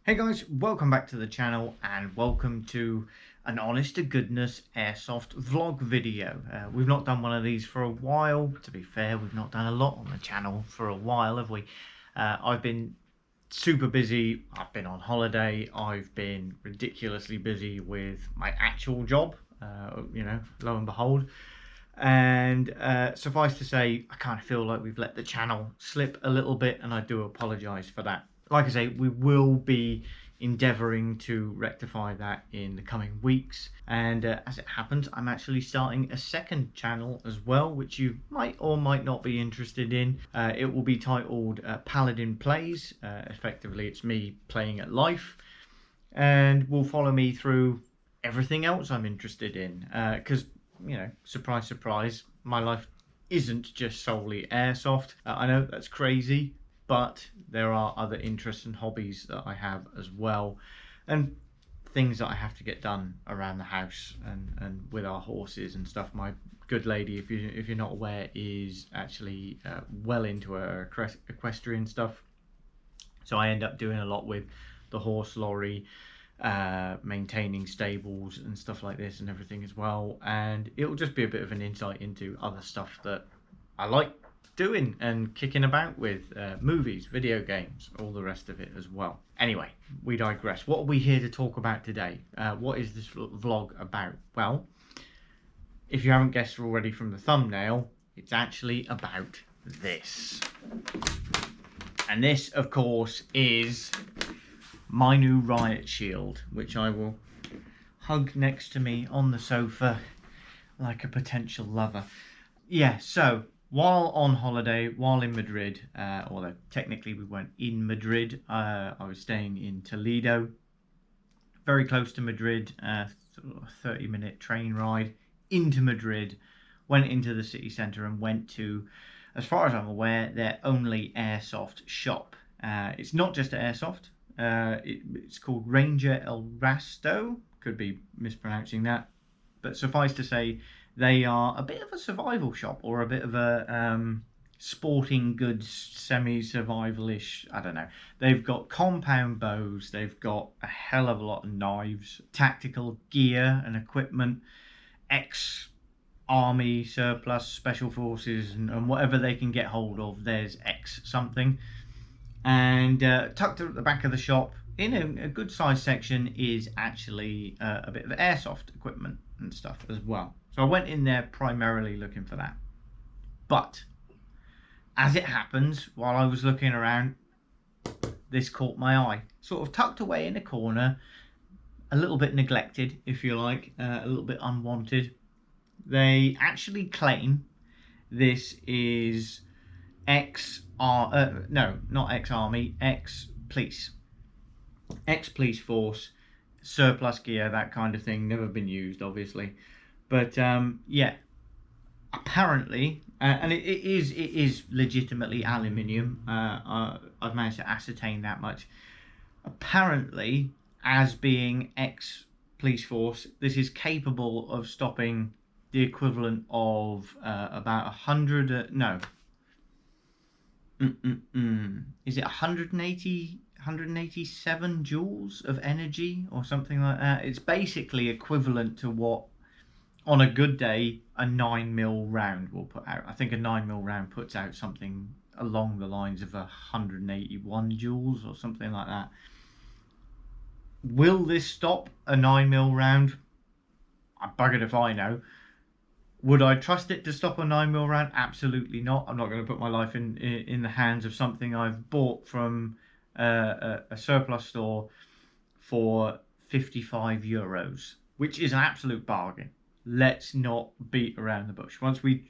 Hey guys, welcome back to the channel and welcome to an honest to goodness airsoft vlog video. We've not done one of these for a while. To be fair, we've not done a lot on the channel for a while, have we? I've been super busy. I've been on holiday. I've been ridiculously busy with my actual job, lo and behold. And suffice to say, I kind of feel like we've let the channel slip a little bit, and I do apologise for that. Like I say, we will be endeavouring to rectify that in the coming weeks, and as it happens, I'm actually starting a second channel as well, which you might or might not be interested in. It will be titled Paladin Plays. Effectively, it's me playing at life, and will follow me through everything else I'm interested in, because surprise surprise, my life isn't just solely airsoft. I know that's crazy, but there are other interests and hobbies that I have as well, and things that I have to get done around the house and with our horses and stuff. My good lady, if you're not aware, is actually well into her equestrian stuff, so I end up doing a lot with the horse lorry, maintaining stables and stuff like this and everything as well, and it will just be a bit of an insight into other stuff that I like doing and kicking about with, movies, video games, all the rest of it as well. Anyway, we digress. What are we here to talk about today? What is this vlog about? Well, if you haven't guessed already from the thumbnail, it's actually about this. And this, of course, is my new Riot Shield, which I will hug next to me on the sofa like a potential lover. Yeah, so while on holiday, while in Madrid, although technically we weren't in Madrid, I was staying in Toledo, very close to Madrid, sort of a 30-minute train ride into Madrid, went into the city centre and went to, as far as I'm aware, their only airsoft shop. It's not just airsoft, it's called Ranger el Rasta, could be mispronouncing that, but suffice to say, they are a bit of a survival shop, or a bit of a sporting goods, semi-survival-ish, I don't know. They've got compound bows, they've got a hell of a lot of knives, tactical gear and equipment, ex-army surplus, special forces, and whatever they can get hold of, there's X something. And tucked at the back of the shop, in a good sized section, is actually a bit of airsoft equipment and stuff as well. So I went in there primarily looking for that. But as it happens, while I was looking around, this caught my eye. Sort of tucked away in a corner, a little bit neglected, if you like, a little bit unwanted. They actually claim this is not ex-army, ex-police force, surplus gear, that kind of thing. Never been used, obviously. But yeah, apparently, and it is legitimately aluminium. I've managed to ascertain that much. Apparently, as being ex-police force, this is capable of stopping the equivalent of about 100. Is it 187 joules of energy or something like that? It's basically equivalent to what, on a good day, a 9mm round will put out. I think a 9mm round puts out something along the lines of 181 joules or something like that. Will this stop a 9mm round? I'm buggered if I know. Would I trust it to stop a 9mm round? Absolutely not. I'm not going to put my life in the hands of something I've bought from a surplus store for €55, which is an absolute bargain. Let's not beat around the bush. Once we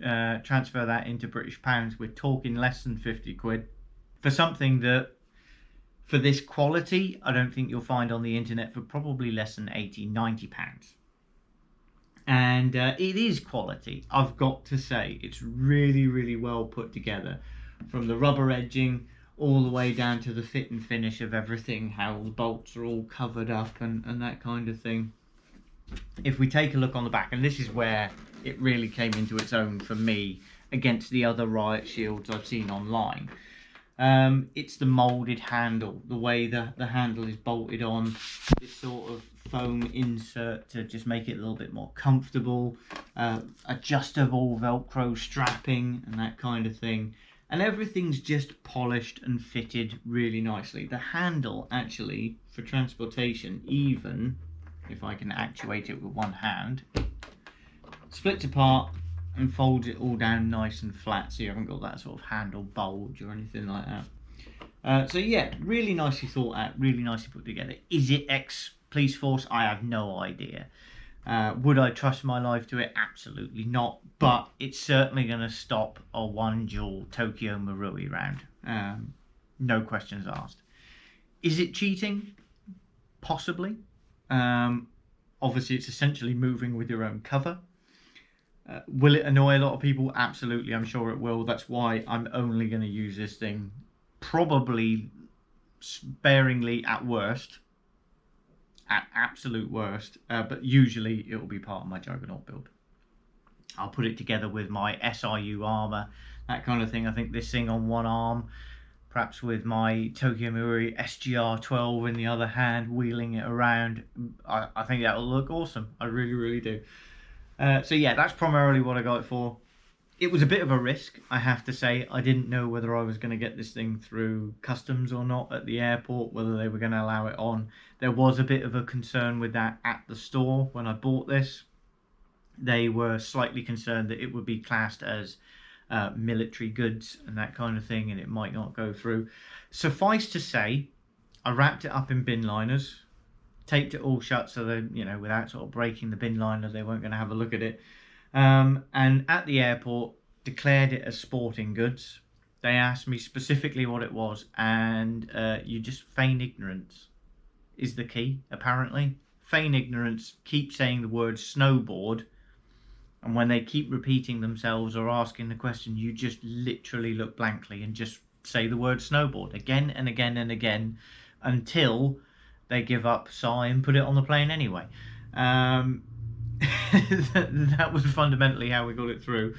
transfer that into British pounds, we're talking less than 50 quid for something that, for this quality, I don't think you'll find on the internet for probably less than 80, £90. And it is quality, I've got to say. It's really, really well put together, from the rubber edging all the way down to the fit and finish of everything, how the bolts are all covered up and that kind of thing. If we take a look on the back, and this is where it really came into its own for me against the other Riot Shields I've seen online. It's the moulded handle, the way the handle is bolted on, this sort of foam insert to just make it a little bit more comfortable, adjustable Velcro strapping and that kind of thing. And everything's just polished and fitted really nicely. The handle actually, for transportation, even if I can actuate it with one hand, splits apart and folds it all down nice and flat, so you haven't got that sort of handle bulge or anything like that. So yeah, really nicely thought out, really nicely put together. Is it ex-police force? I have no idea. Would I trust my life to it? Absolutely not. But it's certainly going to stop a one duel Tokyo Marui round. No questions asked. Is it cheating? Possibly. Obviously, it's essentially moving with your own cover. Will it annoy a lot of people? Absolutely, I'm sure it will. That's why I'm only going to use this thing probably sparingly at worst. At absolute worst, but usually it will be part of my Juggernaut build. I'll put it together with my SRU armor, that kind of thing. I think this thing on one arm, perhaps with my Tokyo Marui SGR-12 in the other hand, wheeling it around. I think that will look awesome. I really, really do. So yeah, that's primarily what I got it for. It was a bit of a risk, I have to say. I didn't know whether I was going to get this thing through customs or not at the airport, whether they were going to allow it on. There was a bit of a concern with that at the store when I bought this. They were slightly concerned that it would be classed as military goods and that kind of thing, and it might not go through. Suffice to say, I wrapped it up in bin liners, taped it all shut so that, you know, without sort of breaking the bin liner, they weren't going to have a look at it. And at the airport, declared it as sporting goods. They asked me specifically what it was, and you just feign ignorance is the key, apparently. Feign ignorance, keep saying the word snowboard, and when they keep repeating themselves or asking the question, you just literally look blankly and just say the word snowboard again and again and again until they give up, sigh, and put it on the plane anyway. That was fundamentally how we got it through.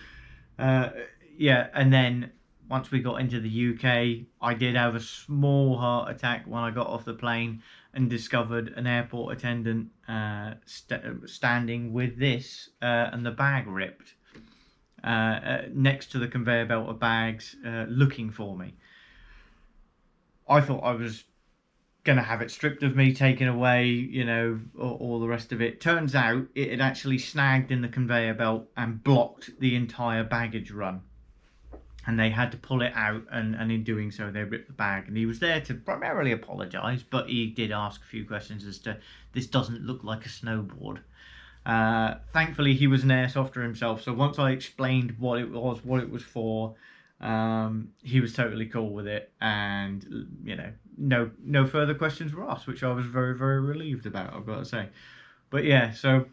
Yeah, and then once we got into the UK, I did have a small heart attack when I got off the plane and discovered an airport attendant standing with this and the bag ripped next to the conveyor belt of bags, looking for me. I thought I was going to have it stripped of me, taken away, you know, all the rest of it. Turns out it had actually snagged in the conveyor belt and blocked the entire baggage run. And they had to pull it out, and in doing so, they ripped the bag. And he was there to primarily apologise, but he did ask a few questions as to, this doesn't look like a snowboard. Thankfully, he was an airsofter himself, so once I explained what it was for, he was totally cool with it, and you know, no further questions were asked, which I was very, very relieved about, I've got to say. But yeah, so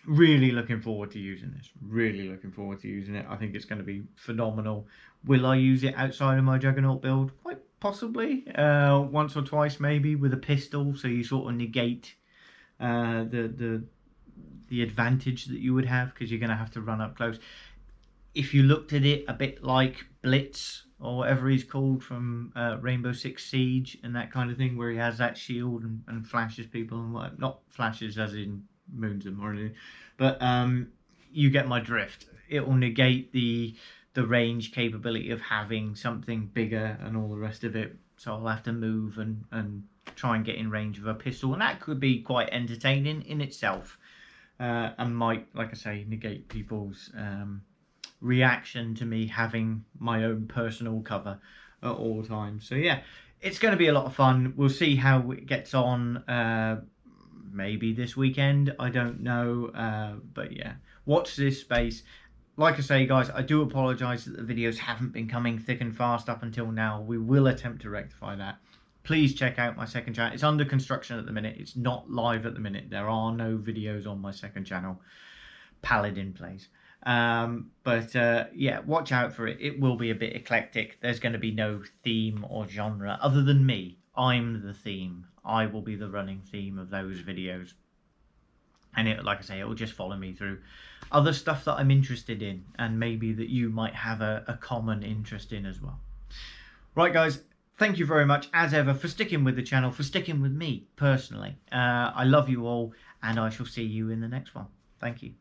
really looking forward to using this. Really looking forward to using it. I think it's going to be phenomenal. Will I use it outside of my Juggernaut build? Quite possibly. Once or twice maybe with a pistol, so you sort of negate the advantage that you would have, because you're going to have to run up close. If you looked at it a bit like Blitz or whatever he's called from Rainbow Six Siege and that kind of thing, where he has that shield and flashes people and what, not flashes as in moons them or anything, but you get my drift. It will negate the range capability of having something bigger and all the rest of it, so I'll have to move and try and get in range of a pistol, and that could be quite entertaining in itself, and might, like I say, negate people's reaction to me having my own personal cover at all times. So yeah, it's going to be a lot of fun. We'll see how it gets on, maybe this weekend, I don't know, but yeah, watch this space. Like I say, guys, I do apologise that the videos haven't been coming thick and fast up until now. We will attempt to rectify that. Please check out my second channel. It's under construction at the minute. It's not live at the minute. There are no videos on my second channel. Paladin plays. Yeah, watch out for it. It will be a bit eclectic. There's going to be no theme or genre other than me. I'm the theme. I will be the running theme of those videos. And it, like I say, it will just follow me through other stuff that I'm interested in, and maybe that you might have a common interest in as well. Right, guys, thank you very much, as ever, for sticking with the channel, for sticking with me, personally. I love you all, and I shall see you in the next one. Thank you.